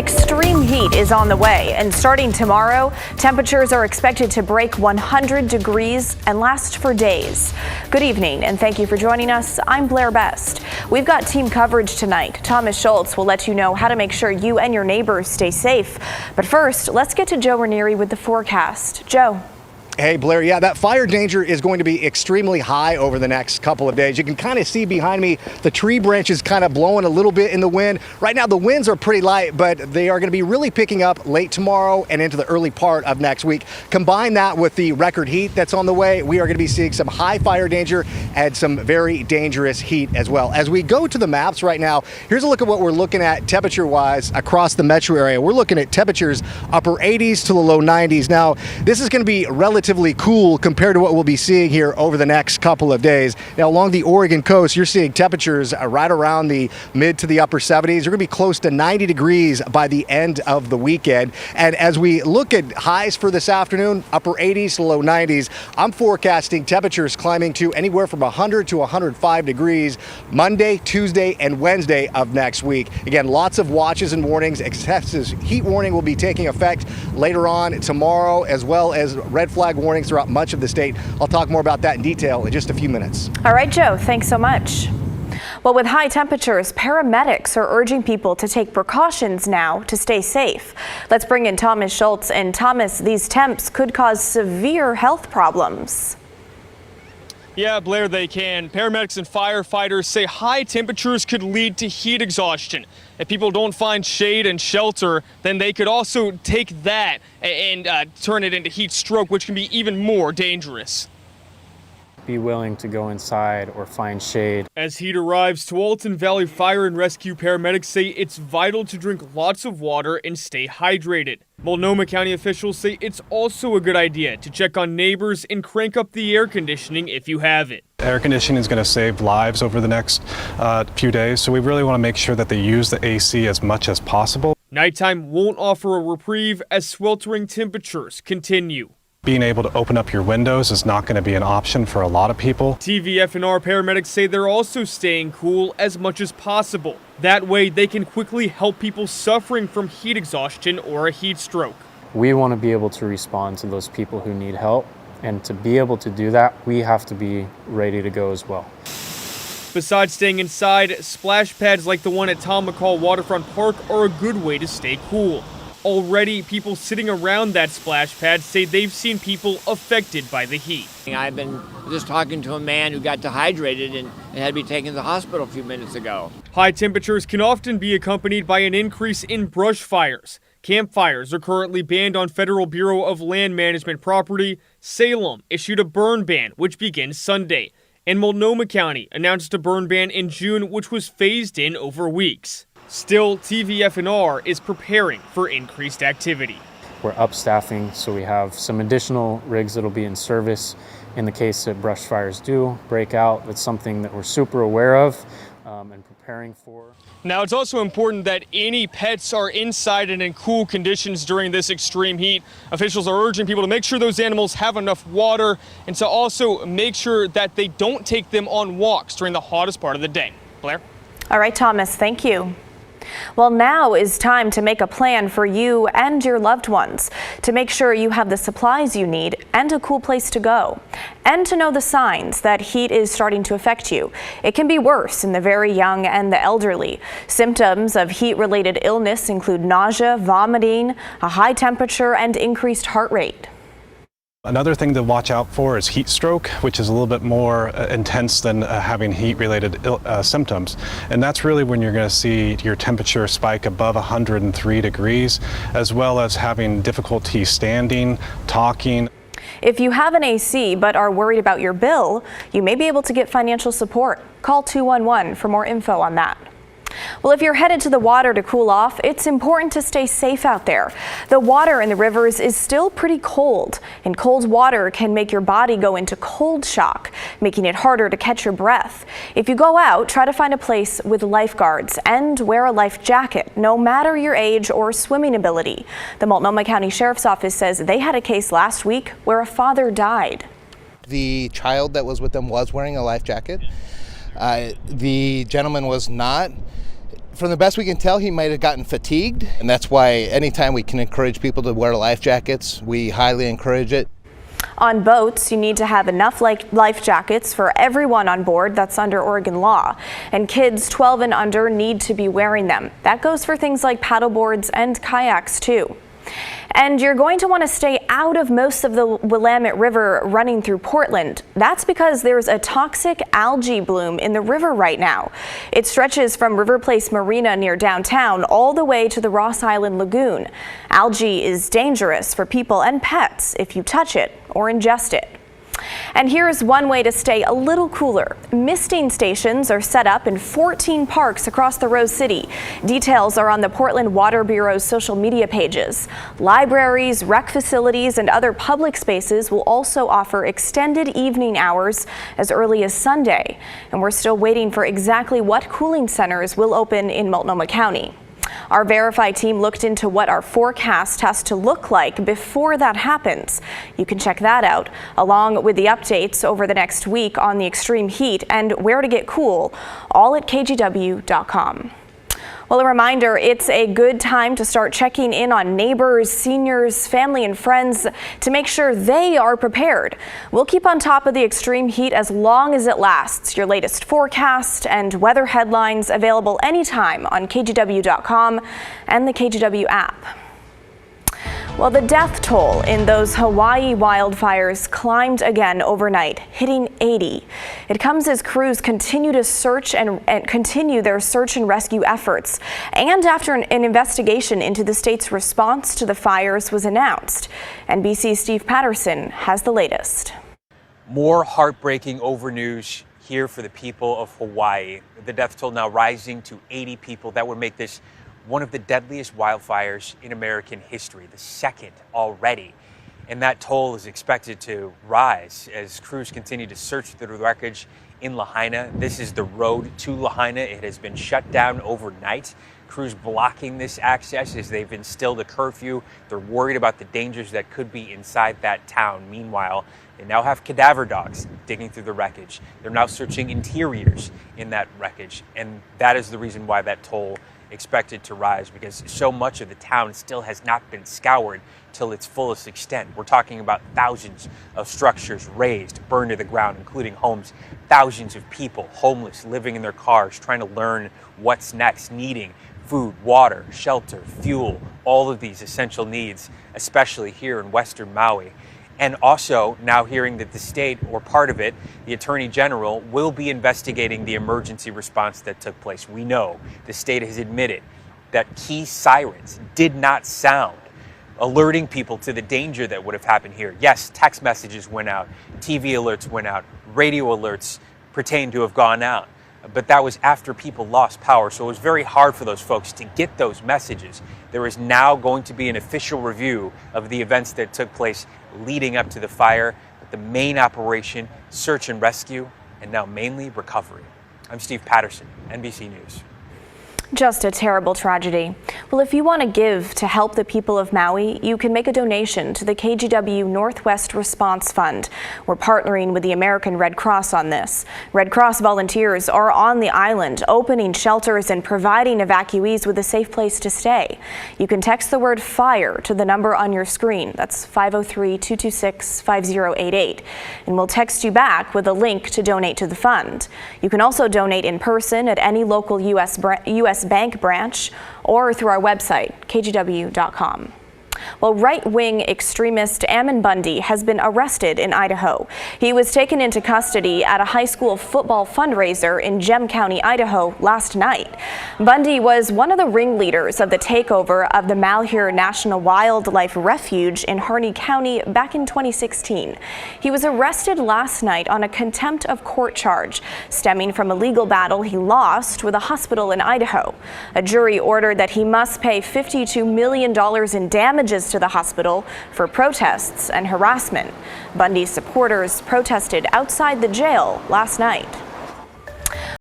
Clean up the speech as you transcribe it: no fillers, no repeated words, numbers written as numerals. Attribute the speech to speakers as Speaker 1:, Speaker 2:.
Speaker 1: Extreme heat is on the way, and starting tomorrow, temperatures are expected to break 100 degrees and last for days. Good evening, and thank you for joining us. I'm Blair Best. We've got team coverage tonight. Thomas Schultz will let you know how to make sure you and your neighbors stay safe. But first, let's get to Joe Ranieri with the forecast. Joe.
Speaker 2: Hey, Blair, yeah, that fire danger is going to be extremely high over the next couple of days. You can kind of see behind me the tree branches kind of blowing a little bit in the wind. Right now, the winds are pretty light, but they are going to be really picking up late tomorrow and into the early part of next week. Combine that with the record heat that's on the way, we are going to be seeing some high fire danger and some very dangerous heat as well. As we go to the maps right now, here's a look at what we're looking at temperature-wise across the metro area. We're looking at temperatures upper 80s to the low 90s. Now, this is going to be relatively cool compared to what we'll be seeing here over the next couple of days. Now, along the Oregon coast, you're seeing temperatures right around the mid to the upper 70s. You're going to be close to 90 degrees by the end of the weekend. And as we look at highs for this afternoon, upper 80s to low 90s, I'm forecasting temperatures climbing to anywhere from 100 to 105 degrees Monday, Tuesday, and Wednesday of next week. Again, lots of watches and warnings. Excessive heat warning will be taking effect later on tomorrow, as well as red flag warnings throughout much of the state. I'll talk more about that in detail in just a few minutes.
Speaker 1: All right, Joe, thanks so much. Well, with high temperatures, paramedics are urging people to take precautions now to stay safe. Let's bring in Thomas Schultz. And Thomas, these temps could cause severe health problems.
Speaker 3: Yeah, Blair, they can. Paramedics and firefighters say high temperatures could lead to heat exhaustion. If people don't find shade and shelter, then they could also take that and turn it into heat stroke, which can be even more dangerous.
Speaker 4: Be willing to go inside or find shade.
Speaker 3: As heat arrives, Tualatin Valley Fire and Rescue paramedics say it's vital to drink lots of water and stay hydrated. Multnomah County officials say it's also a good idea to check on neighbors and crank up the air conditioning if you have it.
Speaker 5: Air conditioning is going to save lives over the next few days, so we really want to make sure that they use the AC as much as possible.
Speaker 3: Nighttime won't offer a reprieve as sweltering temperatures continue.
Speaker 5: Being able to open up your windows is not going to be an option for a lot of people.
Speaker 3: TVFNR paramedics say they're also staying cool as much as possible. That way they can quickly help people suffering from heat exhaustion or a heat stroke.
Speaker 4: We want to be able to respond to those people who need help, and to be able to do that, we have to be ready to go as well.
Speaker 3: Besides staying inside, splash pads like the one at Tom McCall Waterfront Park are a good way to stay cool. Already, people sitting around that splash pad say they've seen people affected by the heat.
Speaker 6: I've been just talking to a man who got dehydrated and had to be taken to the hospital a few minutes ago.
Speaker 3: High temperatures can often be accompanied by an increase in brush fires. Campfires are currently banned on Federal Bureau of Land Management property. Salem issued a burn ban, which begins Sunday. And Multnomah County announced a burn ban in June, which was phased in over weeks. Still, TVFNR is preparing for increased activity.
Speaker 4: We're upstaffing, so we have some additional rigs that'll be in service in the case that brush fires do break out. That's something that we're super aware of and preparing for.
Speaker 3: Now, it's also important that any pets are inside and in cool conditions during this extreme heat. Officials are urging people to make sure those animals have enough water and to also make sure that they don't take them on walks during the hottest part of the day. Blair?
Speaker 1: All right, Thomas, thank you. Well, now is time to make a plan for you and your loved ones to make sure you have the supplies you need and a cool place to go, and to know the signs that heat is starting to affect you. It can be worse in the very young and the elderly. Symptoms of heat-related illness include nausea, vomiting, a high temperature, and increased heart rate.
Speaker 5: Another thing to watch out for is heat stroke, which is a little bit more intense than having heat-related symptoms. And that's really when you're going to see your temperature spike above 103 degrees, as well as having difficulty standing, talking.
Speaker 1: If you have an AC but are worried about your bill, you may be able to get financial support. Call 211 for more info on that. Well, if you're headed to the water to cool off, it's important to stay safe out there. The water in the rivers is still pretty cold, and cold water can make your body go into cold shock, making it harder to catch your breath. If you go out, try to find a place with lifeguards and wear a life jacket, no matter your age or swimming ability. The Multnomah County Sheriff's Office says they had a case last week where a father died.
Speaker 7: The child that was with them was wearing a life jacket. The gentleman was not. From the best we can tell, he might have gotten fatigued, and that's why anytime we can encourage people to wear life jackets, we highly encourage it.
Speaker 1: On boats, you need to have enough life jackets for everyone on board. That's under Oregon law. And kids 12 and under need to be wearing them. That goes for things like paddleboards and kayaks too. And you're going to want to stay out of most of the Willamette River running through Portland. That's because there's a toxic algae bloom in the river right now. It stretches from River Place Marina near downtown all the way to the Ross Island Lagoon. Algae is dangerous for people and pets if you touch it or ingest it. And here's one way to stay a little cooler. Misting stations are set up in 14 parks across the Rose City. Details are on the Portland Water Bureau's social media pages. Libraries, rec facilities, and other public spaces will also offer extended evening hours as early as Sunday. And we're still waiting for exactly what cooling centers will open in Multnomah County. Our Verify team looked into what our forecast has to look like before that happens. You can check that out, along with the updates over the next week on the extreme heat and where to get cool, all at KGW.com. Well, a reminder, it's a good time to start checking in on neighbors, seniors, family, and friends to make sure they are prepared. We'll keep on top of the extreme heat as long as it lasts. Your latest forecast and weather headlines available anytime on KGW.com and the KGW app. Well, the death toll in those Hawaii wildfires climbed again overnight, hitting 80. It comes as crews continue to search and continue their search and rescue efforts, and after an investigation into the state's response to the fires was announced. NBC's Steve Patterson has the latest.
Speaker 8: More heartbreaking over news here for the people of Hawaii. The death toll now rising to 80 people. That would make this one of the deadliest wildfires in American history, the second already. And that toll is expected to rise as crews continue to search through the wreckage in Lahaina. This is the road to Lahaina. It has been shut down overnight. Crews blocking this access as they've instilled a curfew. They're worried about the dangers that could be inside that town. Meanwhile, they now have cadaver dogs digging through the wreckage. They're now searching interiors in that wreckage. And that is the reason why that toll expected to rise, because so much of the town still has not been scoured till its fullest extent. We're talking about thousands of structures razed, burned to the ground, including homes, thousands of people homeless, living in their cars, trying to learn what's next, needing food, water, shelter, fuel, all of these essential needs, especially here in Western Maui. And also now hearing that the state, or part of it, the Attorney General, will be investigating the emergency response that took place. We know the state has admitted that key sirens did not sound, alerting people to the danger that would have happened here. Yes, text messages went out, TV alerts went out, radio alerts pertain to have gone out. But that was after people lost power, so it was very hard for those folks to get those messages. There is now going to be an official review of the events that took place leading up to the fire, but the main operation, search and rescue, and now mainly recovery. I'm Steve Patterson, NBC News.
Speaker 1: Just a terrible tragedy. Well, if you want to give to help the people of Maui, you can make a donation to the KGW Northwest Response Fund. We're partnering with the American Red Cross on this. Red Cross volunteers are on the island, opening shelters and providing evacuees with a safe place to stay. You can text the word FIRE to the number on your screen. That's 503-226-5088. And we'll text you back with a link to donate to the fund. You can also donate in person at any local U.S. bank branch or through our website, kgw.com. Well, right-wing extremist Ammon Bundy has been arrested in Idaho. He was taken into custody at a high school football fundraiser in Gem County, Idaho last night. Bundy was one of the ringleaders of the takeover of the Malheur National Wildlife Refuge in Harney County back in 2016. He was arrested last night on a contempt of court charge stemming from a legal battle he lost with a hospital in Idaho. A jury ordered that he must pay $52 million in damages to the hospital for protests and harassment. Bundy's supporters protested outside the jail last night.